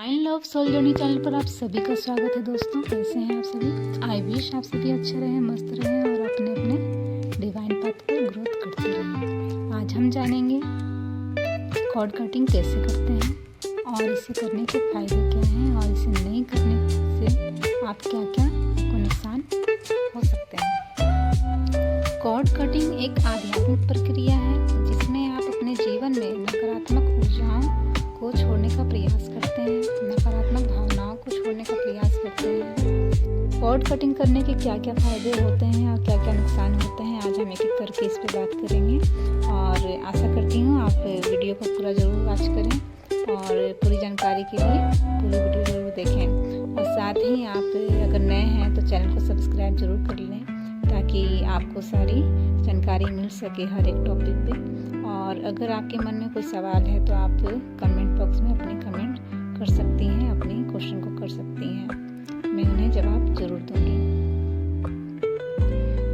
Divine love soul journey channel पर आप सभी का स्वागत है। दोस्तों, कैसे हैं आप सभी? आई विश आप सभी अच्छे रहें, मस्त रहें और अपने अपने डिवाइन पाथ पर ग्रोथ करते रहें। आज हम जानेंगे कॉर्ड कटिंग कैसे करते हैं और इसे करने के फायदे क्या हैं और इसे नहीं करने से आप क्या क्या आपको नुकसान हो सकते हैं। कॉर्ड कटिंग एक आध्यात्मिक प्रक्रिया है जिसमें आप अपने जीवन में नकारात्मक ऊर्जाओं को छोड़ने का प्रयास करते हैं, नकारात्मक भावनाओं को छोड़ने का प्रयास करते हैं। कॉर्ड कटिंग करने के क्या क्या फायदे होते हैं और क्या क्या नुकसान होते हैं, आज हम एक एक करके इस पर बात करेंगे और आशा करती हूँ आप वीडियो को पूरा ज़रूर वॉच करें और पूरी जानकारी के लिए पूरी वीडियो ज़रूर देखें। और साथ ही आप अगर नए हैं तो चैनल को सब्सक्राइब ज़रूर कर लें ताकि आपको सारी जानकारी मिल सके हर एक टॉपिक पे। और अगर आपके मन में कोई सवाल है तो आप कमेंट बॉक्स में अपने कमेंट कर सकती हैं, अपने क्वेश्चन को कर सकती हैं, मैं उन्हें जवाब ज़रूर दूंगी।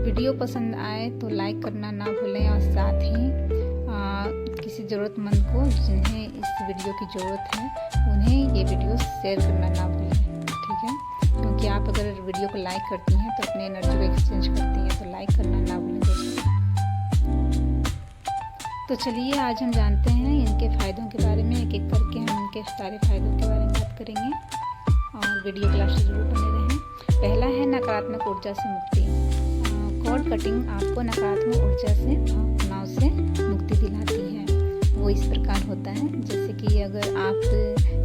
वीडियो पसंद आए तो लाइक करना ना भूलें और साथ ही किसी ज़रूरतमंद को जिन्हें इस वीडियो की ज़रूरत है उन्हें ये वीडियो शेयर करना ना भूलें, ठीक है? क्योंकि आप अगर वीडियो को लाइक करती हैं तो अपने एनर्जी को एक्सचेंज करती हैं, तो लाइक करना ना भूलें दोस्तों। तो चलिए आज हम जानते हैं इनके फ़ायदों के बारे में, एक एक करके हम इनके सारे फ़ायदों के बारे में बात करेंगे और वीडियो क्लास ज़रूर बने रहें। पहला है नकारात्मक ऊर्जा से मुक्ति। कॉर्ड कटिंग आपको नकारात्मक ऊर्जा से भावनाओं से मुक्ति दिलाती है। वो इस प्रकार होता है जैसे कि अगर आप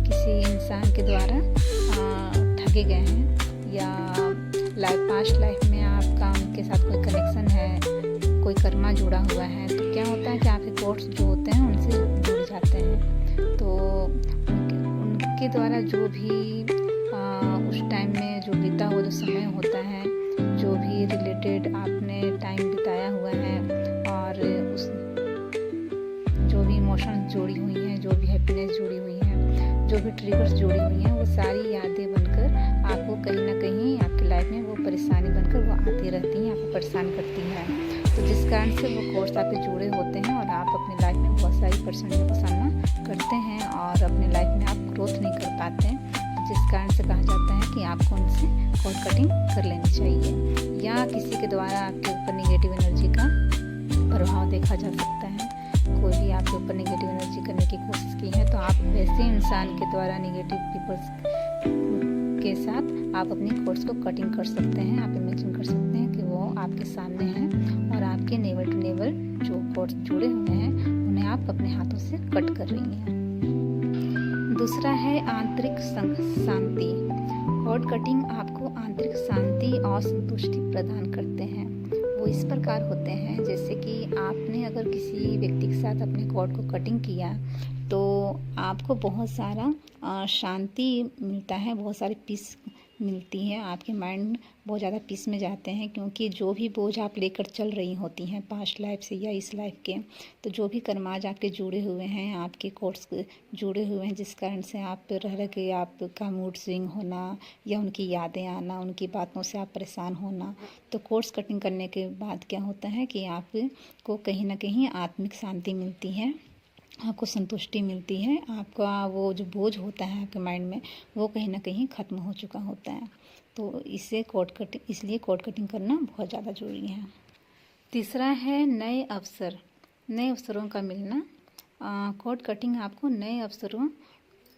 किसी इंसान के द्वारा ठगे गए हैं या पास्ट लाइफ में आपका उनके साथ कोई कनेक्शन है, कोई कर्मा जुड़ा हुआ है, तो क्या होता है कि आपके कोर्स जो होते हैं उनसे जुड़ जाते हैं। तो उनके द्वारा जो भी उस टाइम में जो बीता हुआ जो समय होता है, जो भी रिलेटेड आपने टाइम बिताया हुआ है और उस जो भी इमोशंस जुड़ी हुई हैं, जो भी हैप्पीनेस जुड़ी हुई है, जो भी ट्रिगर्स जुड़ी हुई हैं, वो सारी यादें बनकर आपको कहीं ना कहीं आपकी लाइफ में वो परेशानी बनकर वो आती रहती हैं, आपको परेशान करती हैं। तो जिस कारण से वो कोर्स आपके जुड़े होते हैं और आप अपनी लाइफ में बहुत सारी परेशानियों का सामना करते हैं और अपनी लाइफ में आप ग्रोथ नहीं कर पाते हैं, जिस कारण से कहा जाता है कि आपको उनसे कॉर्ड कटिंग कर लेनी चाहिए। या किसी के द्वारा आपके ऊपर निगेटिव एनर्जी का प्रभाव देखा जा सकता है, कोई भी आपके ऊपर नेगेटिव एनर्जी करने की कोशिश की है तो आप वैसे इंसान के द्वारा नेगेटिव पीपल्स के साथ आप अपनी कोर्स को कटिंग कर सकते हैं। आप इमेजिन कर सकते हैं कि वो आपके सामने हैं और आपके नेवल टू नेवल जो कोर्स जुड़े हुए हैं उन्हें आप अपने हाथों से कट कर रही हैं। दूसरा है आंतरिक शांति। कॉर्ड कटिंग आपको आंतरिक शांति और संतुष्टि प्रदान करते हैं। वो इस प्रकार होते हैं जैसे कि आपने अगर किसी व्यक्ति के साथ अपने कॉर्ड को कटिंग किया तो आपको बहुत सारा शांति मिलता है, बहुत सारी पीस मिलती है, आपके माइंड बहुत ज़्यादा पीस में जाते हैं। क्योंकि जो भी बोझ आप लेकर चल रही होती हैं पास्ट लाइफ से या इस लाइफ के, तो जो भी कर्माज आपके जुड़े हुए हैं, आपके कोर्स जुड़े हुए हैं, जिस कारण से आप रह रह के आपका मूड स्विंग होना या उनकी यादें आना, उनकी बातों से आप परेशान होना, तो कोर्स कटिंग करने के बाद क्या होता है कि आपको कहीं ना कहीं आत्मिक शांति मिलती है, आपको संतुष्टि मिलती है, आपका वो जो बोझ होता है आपके माइंड में वो कहीं ना कहीं ख़त्म हो चुका होता है। तो इसलिए कॉर्ड कटिंग करना बहुत ज़्यादा ज़रूरी है। तीसरा है नए अवसरों का मिलना। कॉर्ड कटिंग आपको नए अवसरों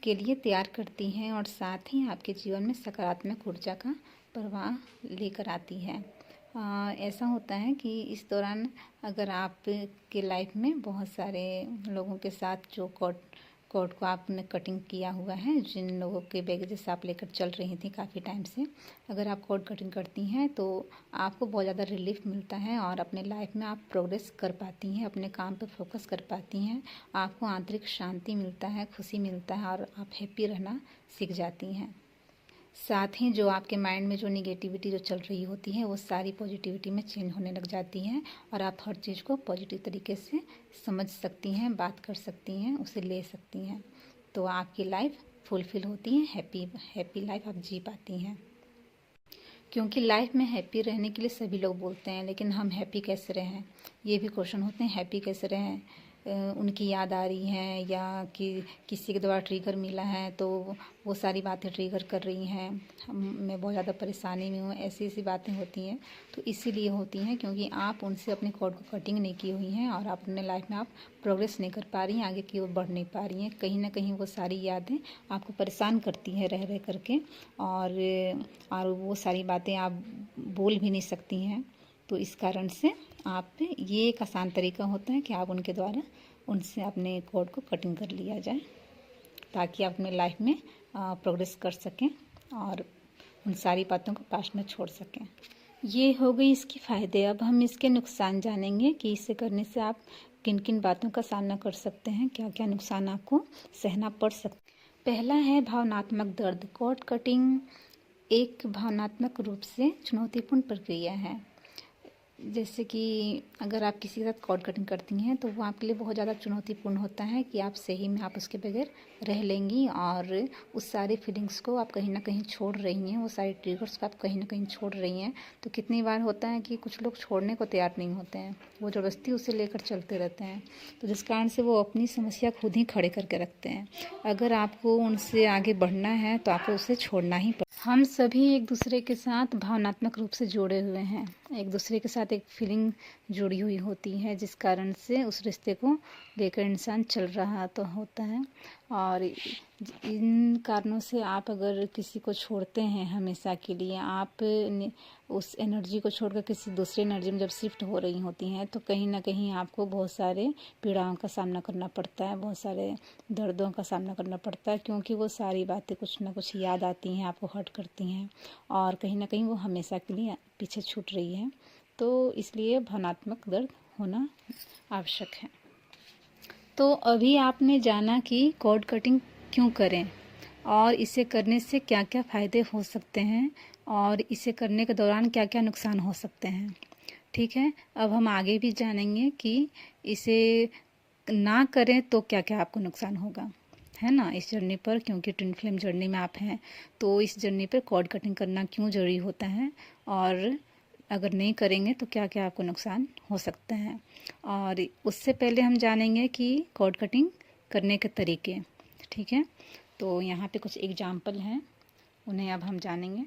के लिए तैयार करती है और साथ ही आपके जीवन में सकारात्मक ऊर्जा का प्रवाह लेकर आती है। ऐसा होता है कि इस दौरान अगर आपके लाइफ में बहुत सारे लोगों के साथ जो कॉर्ड को आपने कटिंग किया हुआ है, जिन लोगों के बैगेजेस आप लेकर चल रही थी काफ़ी टाइम से, अगर आप कॉर्ड कटिंग करती हैं तो आपको बहुत ज़्यादा रिलीफ मिलता है और अपने लाइफ में आप प्रोग्रेस कर पाती हैं, अपने काम पर फोकस कर पाती हैं, आपको आंतरिक शांति मिलता है, खुशी मिलता है और आप हैप्पी रहना सीख जाती हैं। साथ ही जो आपके माइंड में जो निगेटिविटी जो चल रही होती है वो सारी पॉजिटिविटी में चेंज होने लग जाती हैं और आप हर चीज़ को पॉजिटिव तरीके से समझ सकती हैं, बात कर सकती हैं, उसे ले सकती हैं। तो आपकी लाइफ फुलफिल होती है, हैप्पी लाइफ आप जी पाती हैं। क्योंकि लाइफ में हैप्पी रहने के लिए सभी लोग बोलते हैं, लेकिन हम हैप्पी कैसे रहें, ये भी क्वेश्चन होते हैं, हैप्पी कैसे रहें। उनकी याद आ रही है या कि किसी के द्वारा ट्रिगर मिला है, तो वो सारी बातें ट्रिगर कर रही हैं, मैं बहुत ज़्यादा परेशानी में हूँ, ऐसी ऐसी बातें होती हैं। तो इसीलिए होती हैं क्योंकि आप उनसे अपने कॉर्ड को कटिंग नहीं की हुई हैं और आप अपने लाइफ में आप प्रोग्रेस नहीं कर पा रही हैं, आगे की ओर बढ़ नहीं पा रही हैं। कहीं ना कहीं वो सारी यादें आपको परेशान करती हैं रह करके, और वो सारी बातें आप बोल भी नहीं सकती हैं। तो इस कारण से आप ये एक आसान तरीका होता है कि आप उनके द्वारा उनसे अपने कॉर्ड को कटिंग कर लिया जाए, ताकि आप अपने लाइफ में प्रोग्रेस कर सकें और उन सारी बातों को पास में छोड़ सकें। ये हो गई इसके फ़ायदे। अब हम इसके नुकसान जानेंगे कि इसे करने से आप किन किन बातों का सामना कर सकते हैं, क्या क्या नुकसान आपको सहना पड़ सकता है। पहला है भावनात्मक दर्द। कॉर्ड कटिंग एक भावनात्मक रूप से चुनौतीपूर्ण प्रक्रिया है। जैसे कि अगर आप किसी के साथ कॉर्ड कटिंग करती हैं तो वो आपके लिए बहुत ज़्यादा चुनौतीपूर्ण होता है कि आप सही में आप उसके बगैर रह लेंगी, और उस सारी फीलिंग्स को आप कहीं ना कहीं छोड़ रही हैं, वो सारे ट्रिगर्स को आप कहीं ना कहीं छोड़ रही हैं। तो कितनी बार होता है कि कुछ लोग छोड़ने को तैयार नहीं होते हैं, वो ज़बरदस्ती उसे लेकर चलते रहते हैं, तो जिस कारण से वो अपनी समस्या खुद ही खड़े करके रखते हैं। अगर आपको उनसे आगे बढ़ना है तो आपको उसे छोड़ना ही पड़ेगा। हम सभी एक दूसरे के साथ भावनात्मक रूप से जुड़े हुए हैं, एक दूसरे के साथ एक फीलिंग जुड़ी हुई होती है, जिस कारण से उस रिश्ते को लेकर इंसान चल रहा तो होता है। और इन कारणों से आप अगर किसी को छोड़ते हैं हमेशा के लिए, आप उस एनर्जी को छोड़कर किसी दूसरी एनर्जी में जब शिफ्ट हो रही होती हैं, तो कहीं ना कहीं आपको बहुत सारे पीड़ाओं का सामना करना पड़ता है, बहुत सारे दर्दों का सामना करना पड़ता है, क्योंकि वो सारी बातें कुछ ना कुछ याद आती हैं, आपको हर्ट करती हैं, और कहीं ना कहीं वो हमेशा के लिए पीछे छूट रही है। तो इसलिए भावनात्मक दर्द होना आवश्यक है। तो अभी आपने जाना कि कॉर्ड कटिंग क्यों करें और इसे करने से क्या क्या फ़ायदे हो सकते हैं, और इसे करने के दौरान क्या क्या नुकसान हो सकते हैं। ठीक है, अब हम आगे भी जानेंगे कि इसे ना करें तो क्या क्या आपको नुकसान होगा, है ना, इस जर्नी पर। क्योंकि ट्विन फ्लेम जर्नी में आप हैं, तो इस जर्नी पर कॉर्ड कटिंग करना क्यों ज़रूरी होता है, और अगर नहीं करेंगे तो क्या क्या आपको नुकसान हो सकते हैं। और उससे पहले हम जानेंगे कि कॉर्ड कटिंग करने के तरीके। ठीक है, तो यहाँ पे कुछ एग्जाम्पल हैं, उन्हें अब हम जानेंगे।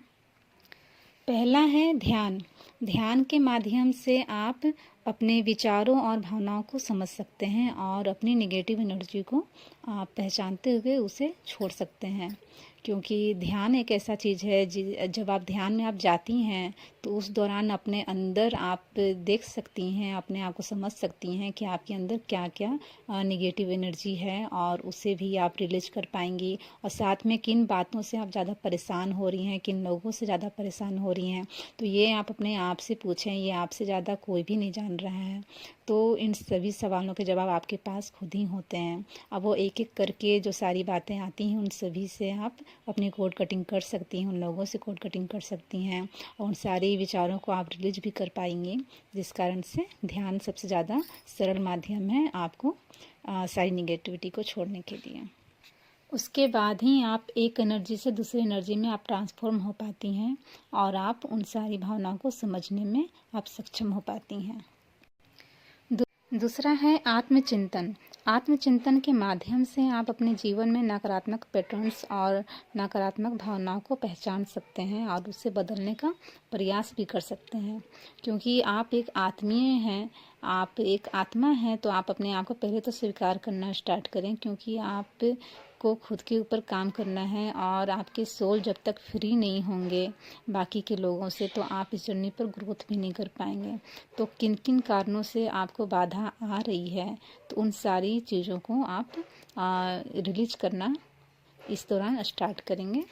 पहला है ध्यान। ध्यान के माध्यम से आप अपने विचारों और भावनाओं को समझ सकते हैं और अपनी नेगेटिव एनर्जी को आप पहचानते हुए उसे छोड़ सकते हैं। क्योंकि ध्यान एक ऐसा चीज़ है, जब आप ध्यान में आप जाती हैं तो उस दौरान अपने अंदर आप देख सकती हैं, अपने आप को समझ सकती हैं कि आपके अंदर क्या क्या नेगेटिव एनर्जी है, और उसे भी आप रिलीज कर पाएंगी। और साथ में किन बातों से आप ज़्यादा परेशान हो रही हैं, किन लोगों से ज़्यादा परेशान हो रही हैं, तो ये आप अपने आप से पूछें, ये आपसे ज़्यादा कोई भी नहीं जान रहा है। तो इन सभी सवालों के जवाब आपके पास खुद ही होते हैं। अब वो एक एक करके जो सारी बातें आती हैं, उन सभी से आप अपनी कॉर्ड कटिंग कर सकती हैं, उन लोगों से कॉर्ड कटिंग कर सकती हैं, और उन सारे विचारों को आप रिलीज भी कर पाएंगी। जिस कारण से ध्यान सबसे ज़्यादा सरल माध्यम है आपको सारी निगेटिविटी को छोड़ने के लिए। उसके बाद ही आप एक एनर्जी से दूसरी एनर्जी में आप ट्रांसफॉर्म हो पाती हैं, और आप उन सारी भावनाओं को समझने में आप सक्षम हो पाती हैं। दूसरा है आत्मचिंतन। आत्मचिंतन के माध्यम से आप अपने जीवन में नकारात्मक पैटर्न्स और नकारात्मक भावनाओं को पहचान सकते हैं और उसे बदलने का प्रयास भी कर सकते हैं। क्योंकि आप एक आत्मीय हैं, आप एक आत्मा हैं, तो आप अपने आप को पहले तो स्वीकार करना स्टार्ट करें, क्योंकि आप को खुद के ऊपर काम करना है, और आपके सोल जब तक फ्री नहीं होंगे बाकी के लोगों से, तो आप इस जर्नी पर ग्रोथ भी नहीं कर पाएंगे। तो किन किन कारणों से आपको बाधा आ रही है, तो उन सारी चीज़ों को आप रिलीज करना इस दौरान स्टार्ट करेंगे,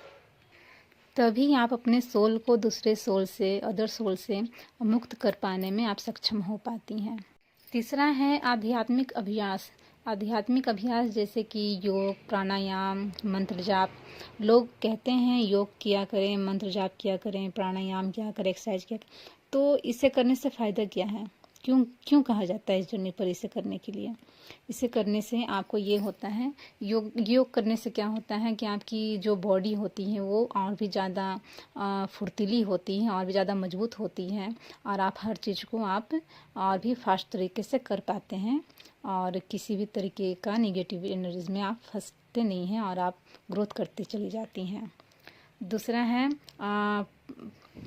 तभी आप अपने सोल को दूसरे सोल से, अदर सोल से मुक्त कर पाने में आप सक्षम हो पाती हैं। तीसरा है आध्यात्मिक अभ्यास। आध्यात्मिक अभ्यास जैसे कि योग, प्राणायाम, मंत्र जाप। लोग कहते हैं योग किया करें, मंत्र जाप किया करें, प्राणायाम किया करें, एक्सरसाइज किया करें। तो इसे करने से फ़ायदा क्या है? क्यों कहा जाता है इस जर्नी पर इसे करने के लिए? इसे करने से आपको ये होता है, योग करने से क्या होता है कि आपकी जो बॉडी होती है वो और भी ज़्यादा फुर्तीली होती है, और भी ज़्यादा मजबूत होती है, और आप हर चीज़ को आप और भी फास्ट तरीके से कर पाते हैं, और किसी भी तरीके का निगेटिव एनर्जीज में आप फंसते नहीं हैं, और आप ग्रोथ करते चली जाती हैं। दूसरा है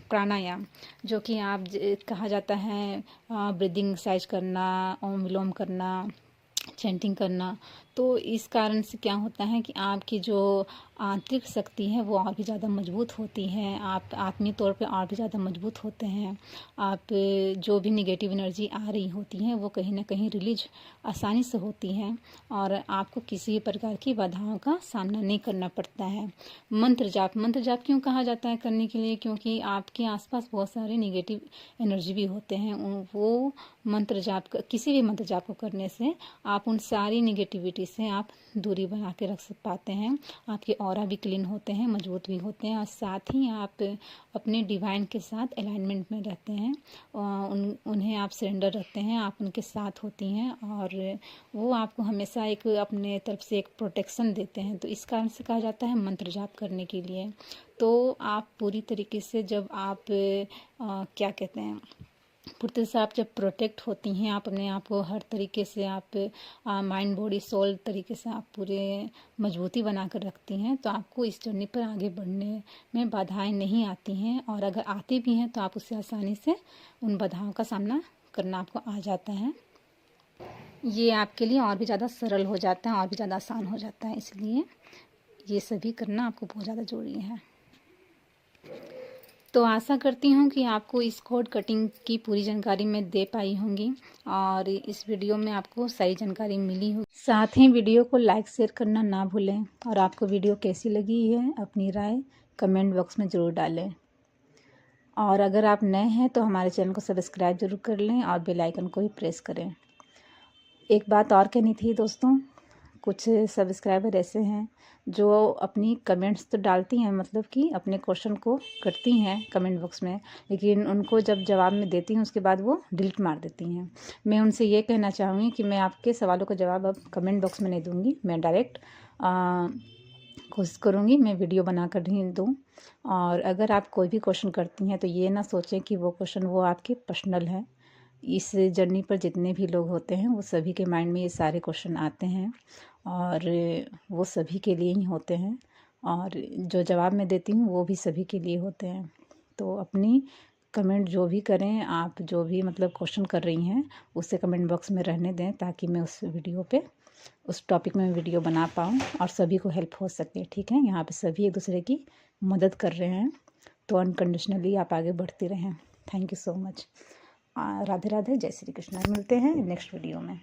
प्राणायाम, जो कि कहा जाता है ब्रीदिंग एक्सरसाइज करना, ओम विलोम करना, चैंटिंग करना। तो इस कारण से क्या होता है कि आपकी जो आंतरिक शक्ति है वो और भी ज़्यादा मजबूत होती है, आप आत्मीय तौर पे और भी ज़्यादा मजबूत होते हैं। आप जो भी निगेटिव एनर्जी आ रही होती है वो कहीं ना कहीं रिलीज आसानी से होती है, और आपको किसी भी प्रकार की बाधाओं का सामना नहीं करना पड़ता है। मंत्र जाप क्यों कहा जाता है करने के लिए? क्योंकि आपके आसपास बहुत सारे निगेटिव एनर्जी भी होते हैं। वो किसी भी मंत्र जाप को करने से आप उन सारी निगेटिविटी से आप दूरी बना के रख पाते हैं। आपके ऑरा भी क्लीन होते हैं, मजबूत भी होते हैं, और साथ ही आप अपने डिवाइन के साथ अलाइनमेंट में रहते हैं। उन्हें आप सरेंडर रखते हैं, आप उनके साथ होती हैं, और वो आपको हमेशा एक अपने तरफ से एक प्रोटेक्शन देते हैं। तो इस कारण से कहा जाता है मंत्र जाप करने के लिए। तो आप पूरी तरीके से जब आप क्या कहते हैं, पूरी से आप जब प्रोटेक्ट होती हैं, आप अपने आप को हर तरीके से आप माइंड बॉडी सोल तरीके से आप पूरे मजबूती बना कर रखती हैं, तो आपको इस जर्नी पर आगे बढ़ने में बाधाएं नहीं आती हैं, और अगर आती भी हैं तो आप उससे आसानी से उन बाधाओं का सामना करना आपको आ जाता है। ये आपके लिए और भी ज़्यादा सरल हो जाता है, और भी ज़्यादा आसान हो जाता है, इसलिए ये सभी करना आपको बहुत ज़्यादा ज़रूरी है। तो आशा करती हूँ कि आपको इस कोड कटिंग की पूरी जानकारी मैं दे पाई होंगी, और इस वीडियो में आपको सारी जानकारी मिली होगी। साथ ही वीडियो को लाइक शेयर करना ना भूलें, और आपको वीडियो कैसी लगी है अपनी राय कमेंट बॉक्स में ज़रूर डालें। और अगर आप नए हैं तो हमारे चैनल को सब्सक्राइब जरूर कर लें, और बेल आइकन को भी प्रेस करें। एक बात और कहनी थी दोस्तों, कुछ सब्सक्राइबर ऐसे हैं जो अपनी कमेंट्स तो डालती हैं, मतलब कि अपने क्वेश्चन को करती हैं कमेंट बॉक्स में, लेकिन उनको जब जवाब में देती हूँ उसके बाद वो डिलीट मार देती हैं। मैं उनसे ये कहना चाहूँगी कि मैं आपके सवालों का जवाब अब कमेंट बॉक्स में नहीं दूँगी, मैं डायरेक्ट कोशिश करूँगी मैं वीडियो बना कर ही दूँ। और अगर आप कोई भी क्वेश्चन करती हैं तो ये ना सोचें कि वो क्वेश्चन वो आपके पर्सनल है। इस जर्नी पर जितने भी लोग होते हैं वो सभी के माइंड में ये सारे क्वेश्चन आते हैं, और वो सभी के लिए ही होते हैं, और जो जवाब मैं देती हूँ वो भी सभी के लिए होते हैं। तो अपनी कमेंट जो भी करें, आप जो भी मतलब क्वेश्चन कर रही हैं उसे कमेंट बॉक्स में रहने दें, ताकि मैं उस वीडियो पे उस टॉपिक में वीडियो बना पाऊँ और सभी को हेल्प हो सके। ठीक है, यहाँ पे सभी एक दूसरे की मदद कर रहे हैं, तो अनकंडीशनली आप आगे बढ़ती रहें। Thank you so much. Radhe Radhe, जय श्री कृष्ण। मिलते हैं नेक्स्ट वीडियो में।